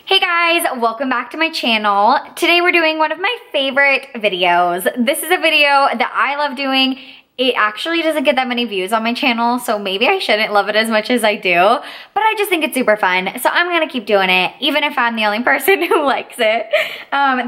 Hey guys, welcome back to my channel. Today we're doing one of my favorite videos. This is a video that I love doing. It actually doesn't get that many views on my channel, so maybe I shouldn't love it as much as I do, but I just think it's super fun, so I'm gonna keep doing it, even if I'm the only person who likes it.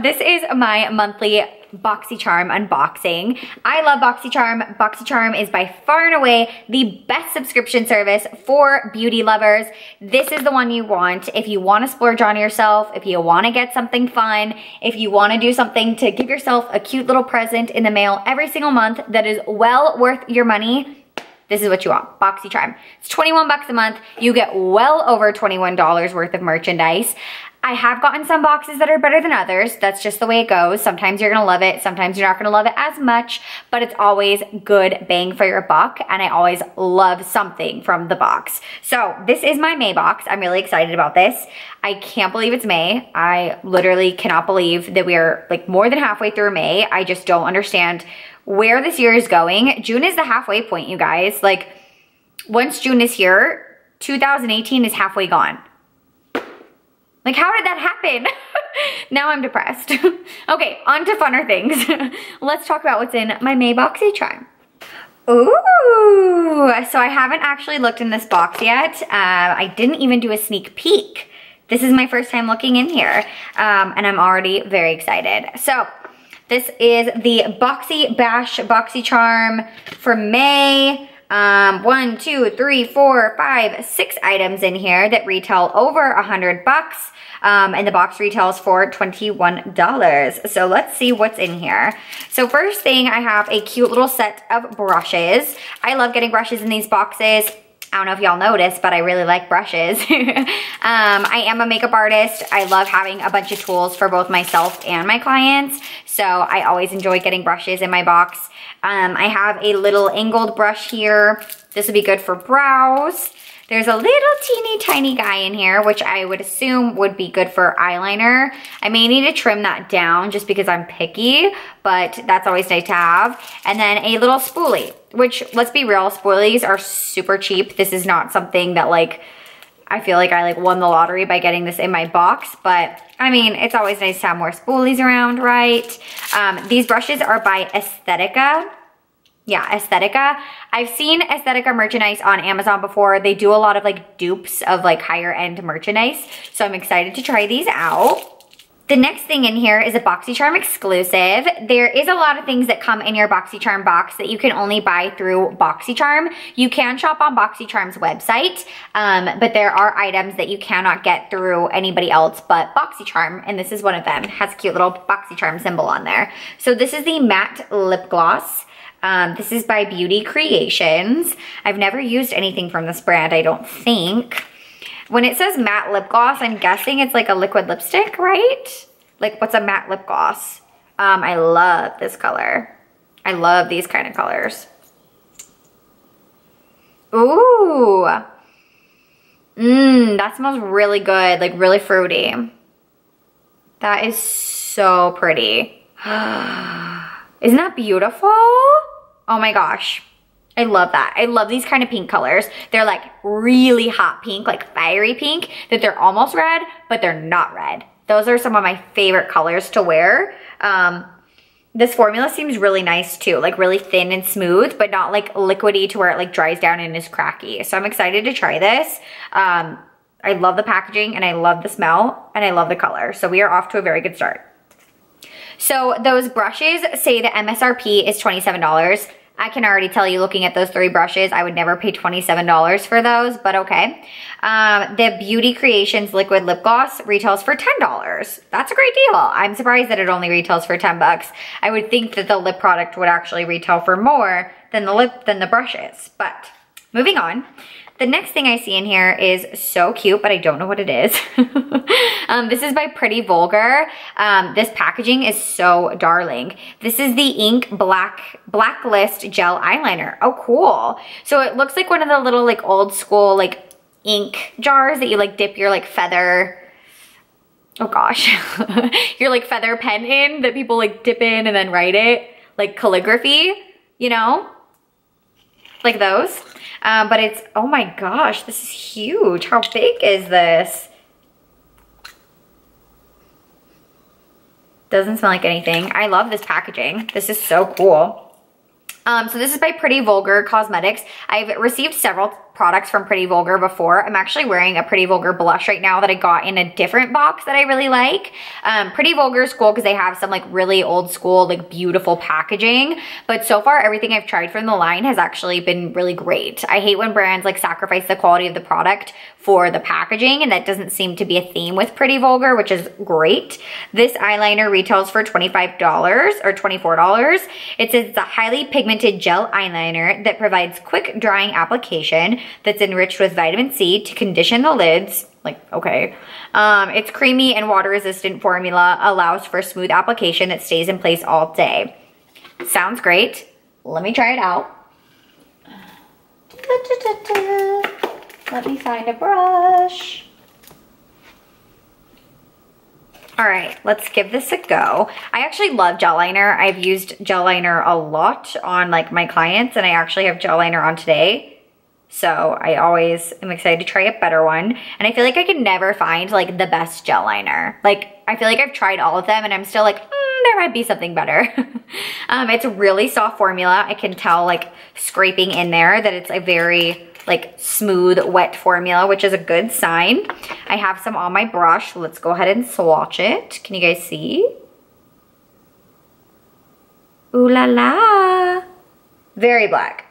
This is my monthly Boxycharm unboxing. I love Boxycharm. Boxycharm is by far and away the best subscription service for beauty lovers. This is the one you want if you want to splurge on yourself, if you want to get something fun, if you want to do something to give yourself a cute little present in the mail every single month that is well worth your money. This is what you want, Boxycharm. It's 21 bucks a month. You get well over $21 worth of merchandise. I have gotten some boxes that are better than others. That's just the way it goes. Sometimes you're gonna love it, sometimes you're not gonna love it as much, but it's always good bang for your buck, and I always love something from the box. So this is my May box. I'm really excited about this. I can't believe it's May. I literally cannot believe that we are like more than halfway through May. I just don't understand where this year is going. June is the halfway point, you guys. Like, once June is here, 2018 is halfway gone. Like, how did that happen? Now I'm depressed. Okay, on to funner things. Let's talk about what's in my May Boxycharm. Ooh, so I haven't actually looked in this box yet. I didn't even do a sneak peek. This is my first time looking in here, and I'm already very excited. So, this is the Boxy Bash Boxycharm for May. 1, 2, 3, 4, 5, 6 items in here that retail over 100 bucks. And the box retails for $21. So let's see what's in here. So first thing, I have a cute little set of brushes. I love getting brushes in these boxes. I don't know if y'all noticed, but I really like brushes. I am a makeup artist. I love having a bunch of tools for both myself and my clients. So I always enjoy getting brushes in my box. I have a little angled brush here. This would be good for brows. There's a little teeny tiny guy in here, which I would assume would be good for eyeliner. I may need to trim that down just because I'm picky, but that's always nice to have. And then a little spoolie, which, let's be real, spoolies are super cheap. This is not something that, like, I feel like I won the lottery by getting this in my box, but I mean, it's always nice to have more spoolies around, right? These brushes are by Aesthetica. Yeah, Aesthetica. I've seen Aesthetica merchandise on Amazon before. They do a lot of like dupes of like higher end merchandise. So I'm excited to try these out. The next thing in here is a Boxycharm Exclusive. There is a lot of things that come in your Boxycharm box that you can only buy through Boxycharm. You can shop on Boxycharm's website, but there are items that you cannot get through anybody else but Boxycharm, and this is one of them. It has a cute little Boxycharm symbol on there. So this is the matte lip gloss. This is by Beauty Creations. I've never used anything from this brand, I don't think. When it says matte lip gloss, I'm guessing it's like a liquid lipstick, right? Like, what's a matte lip gloss? I love this color. I love these kind of colors. Ooh. That smells really good, like really fruity. That is so pretty. Isn't that beautiful? Oh my gosh. I love that. I love these kind of pink colors. They're like really hot pink, like fiery pink, that they're almost red, but they're not red. Those are some of my favorite colors to wear. This formula seems really nice too, like really thin and smooth, but not like liquidy to where it like dries down and is cracky. So I'm excited to try this. I love the packaging and I love the smell and I love the color. So we are off to a very good start. So those brushes say the MSRP is $27. I can already tell you, looking at those 3 brushes, I would never pay $27 for those, but okay. The Beauty Creations Liquid Lip Gloss retails for $10. That's a great deal. I'm surprised that it only retails for 10 bucks. I would think that the lip product would actually retail for more than the brushes, but moving on. The next thing I see in here is so cute, but I don't know what it is. This is by Pretty Vulgar. This packaging is so darling. This is the Ink Blacklist Gel Eyeliner. Oh, cool. So it looks like one of the little like old school like ink jars that you like dip your like feather, oh gosh, your like feather pen in that people like dip in and then write it, like calligraphy, you know? Like those. But it's, oh my gosh, this is huge. How big is this? Doesn't smell like anything. I love this packaging. This is so cool. So this is by Pretty Vulgar Cosmetics. I've received several products from Pretty Vulgar before. I'm actually wearing a Pretty Vulgar blush right now that I got in a different box that I really like. Pretty Vulgar is cool because they have some like really old school, like beautiful packaging. But so far, everything I've tried from the line has actually been really great. I hate when brands like sacrifice the quality of the product for the packaging, and that doesn't seem to be a theme with Pretty Vulgar, which is great. This eyeliner retails for $25 or $24. It says it's a highly pigmented gel eyeliner that provides quick drying application that's enriched with vitamin C to condition the lids. Like, okay. Its creamy and water-resistant formula allows for smooth application that stays in place all day. Sounds great. Let me try it out. Let me find a brush. All right, let's give this a go. I actually love gel liner. I've used gel liner a lot on like my clients, and I actually have gel liner on today. So I always am excited to try a better one. And I feel like I can never find like the best gel liner. Like I feel like I've tried all of them and I'm still like, there might be something better. It's a really soft formula. I can tell like scraping in there that it's a very like smooth, wet formula, which is a good sign. I have some on my brush. So let's go ahead and swatch it. Can you guys see? Ooh la la. Very black.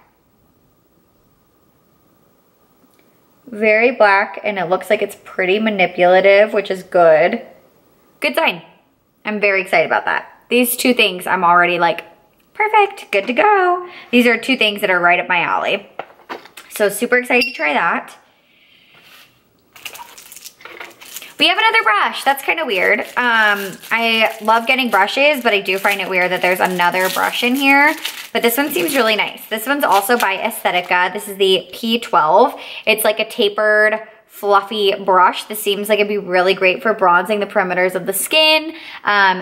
Very black, and it looks like it's pretty manipulative, which is good. Good sign. I'm very excited about that. These two things I'm already like, perfect, good to go. These are two things that are right up my alley. So super excited to try that. We have another brush. That's kind of weird. I love getting brushes, but I do find it weird that there's another brush in here. But this one seems really nice. This one's also by Aesthetica. This is the P12. It's like a tapered, fluffy brush. This seems like it'd be really great for bronzing the perimeters of the skin,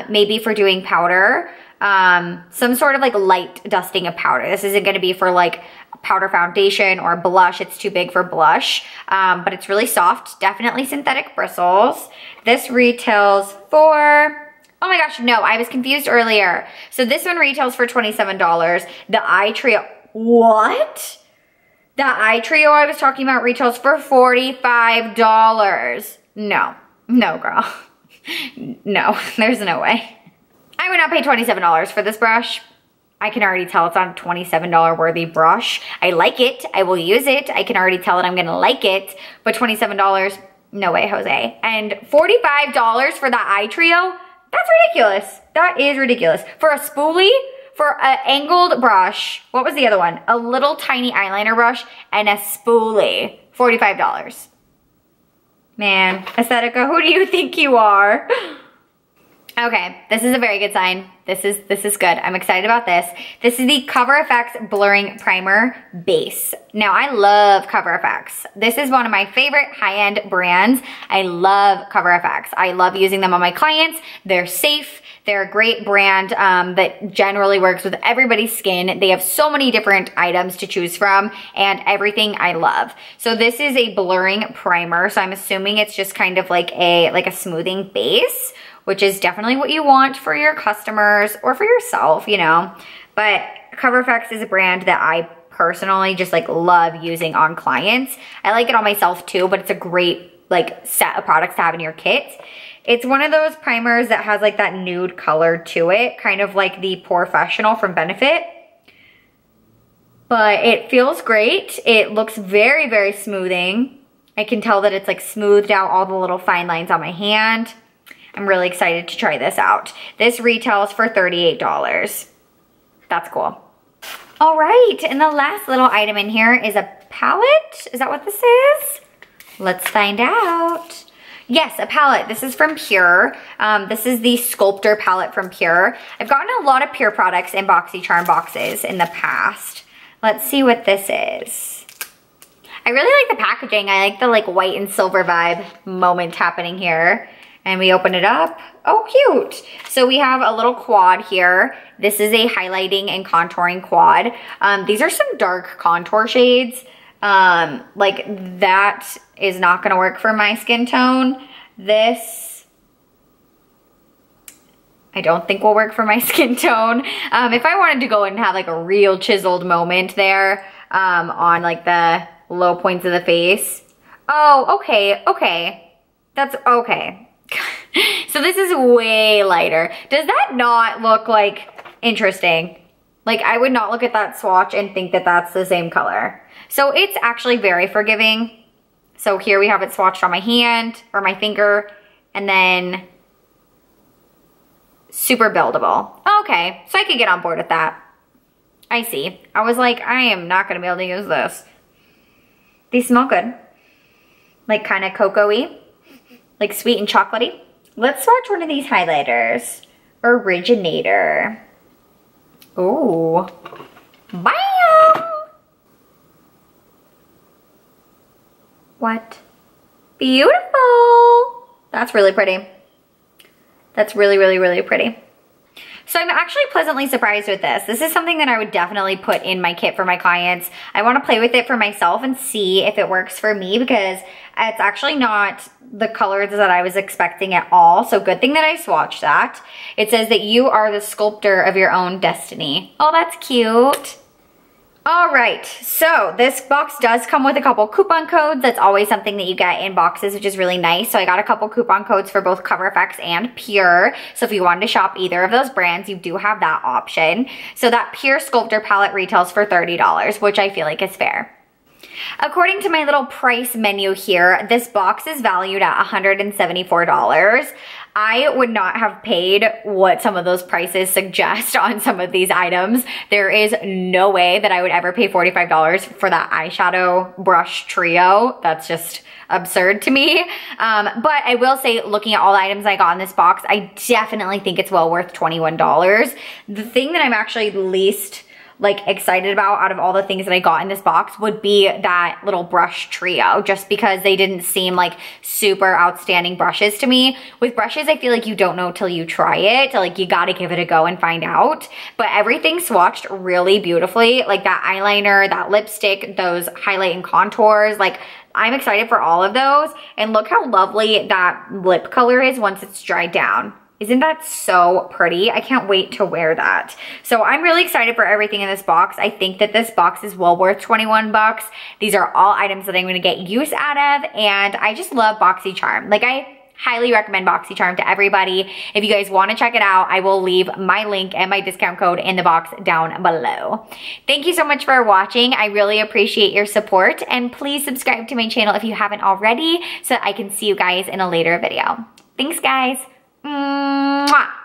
maybe for doing powder. Some sort of like light dusting of powder. This isn't gonna be for like powder foundation or blush. It's too big for blush, but it's really soft. Definitely synthetic bristles. This retails for, oh my gosh, no, I was confused earlier. So this one retails for $27. The eye trio, what? The eye trio I was talking about retails for $45. No, no girl. No, there's no way. I would not pay $27 for this brush. I can already tell it's on a $27 worthy brush. I like it, I will use it. I can already tell that I'm gonna like it, but $27, no way, Jose. And $45 for the eye trio? That's ridiculous. That is ridiculous. For a spoolie, for an angled brush, what was the other one? A little tiny eyeliner brush and a spoolie, $45. Man, Aesthetica, who do you think you are? Okay, this is a very good sign. This is good. I'm excited about this. This is the CoverFX Blurring Primer Base. Now, I love CoverFX. This is one of my favorite high-end brands. I love CoverFX. I love using them on my clients. They're safe. They're a great brand that generally works with everybody's skin. They have so many different items to choose from and everything I love. So this is a blurring primer. So I'm assuming it's just kind of like a smoothing base, which is definitely what you want for your customers or for yourself, you know. But CoverFX is a brand that I personally just like love using on clients. I like it on myself too, but it's a great like set of products to have in your kit. It's one of those primers that has like that nude color to it, kind of like the Professional from Benefit. But it feels great. It looks very, very smoothing. I can tell that it's like smoothed out all the little fine lines on my hand. I'm really excited to try this out. This retails for $38. That's cool. All right, and the last little item in here is a palette. Is that what this is? Let's find out. Yes, a palette. This is from Pure. This is the Sculptor palette from Pure. I've gotten a lot of Pure products in Boxycharm boxes in the past. Let's see what this is. I really like the packaging. I like the like white and silver vibe moment happening here. And we open it up. Oh, cute. So we have a little quad here. This is a highlighting and contouring quad. These are some dark contour shades. Like that is not gonna work for my skin tone. This I don't think will work for my skin tone. If I wanted to go and have like a real chiseled moment there on like the low points of the face. Oh, okay. That's okay. So this is way lighter. Does that not look like interesting? Like I would not look at that swatch and think that that's the same color. So it's actually very forgiving. So here we have it swatched on my hand or my finger, and then super buildable. Okay, so I could get on board with that. I see. I was like, I am not gonna be able to use this. These smell good. Like kind of cocoa-y, like sweet and chocolatey. Let's swatch one of these highlighters. Originator. Ooh. Bam! What? Beautiful. That's really pretty. That's really, really, really pretty. So I'm actually pleasantly surprised with this. This is something that I would definitely put in my kit for my clients. I want to play with it for myself and see if it works for me, because it's actually not the colors that I was expecting at all. So good thing that I swatched that. It says that you are the sculptor of your own destiny. Oh, that's cute. All right, so this box does come with a couple coupon codes. That's always something that you get in boxes, which is really nice. So I got a couple coupon codes for both CoverFX and Pure. So if you wanted to shop either of those brands, you do have that option. So that Pure Sculptor palette retails for $30, which I feel like is fair. According to my little price menu here, this box is valued at $174. I would not have paid what some of those prices suggest on some of these items. There is no way that I would ever pay $45 for that eyeshadow brush trio. That's just absurd to me. But I will say, looking at all the items I got in this box, I definitely think it's well worth $21. The thing that I'm actually least excited about out of all the things that I got in this box would be that little brush trio, just because they didn't seem like super outstanding brushes to me. With brushes, I feel like you don't know till you try it. Like you gotta give it a go and find out. But everything swatched really beautifully. Like that eyeliner, that lipstick, those highlight and contours, like I'm excited for all of those. And look how lovely that lip color is once it's dried down. Isn't that so pretty? I can't wait to wear that. So I'm really excited for everything in this box. I think that this box is well worth 21 bucks. These are all items that I'm gonna get use out of, and I just love Boxycharm. Like I highly recommend Boxycharm to everybody. If you guys wanna check it out, I will leave my link and my discount code in the box down below. Thank you so much for watching. I really appreciate your support, and please subscribe to my channel if you haven't already so that I can see you guys in a later video. Thanks guys. Mwah.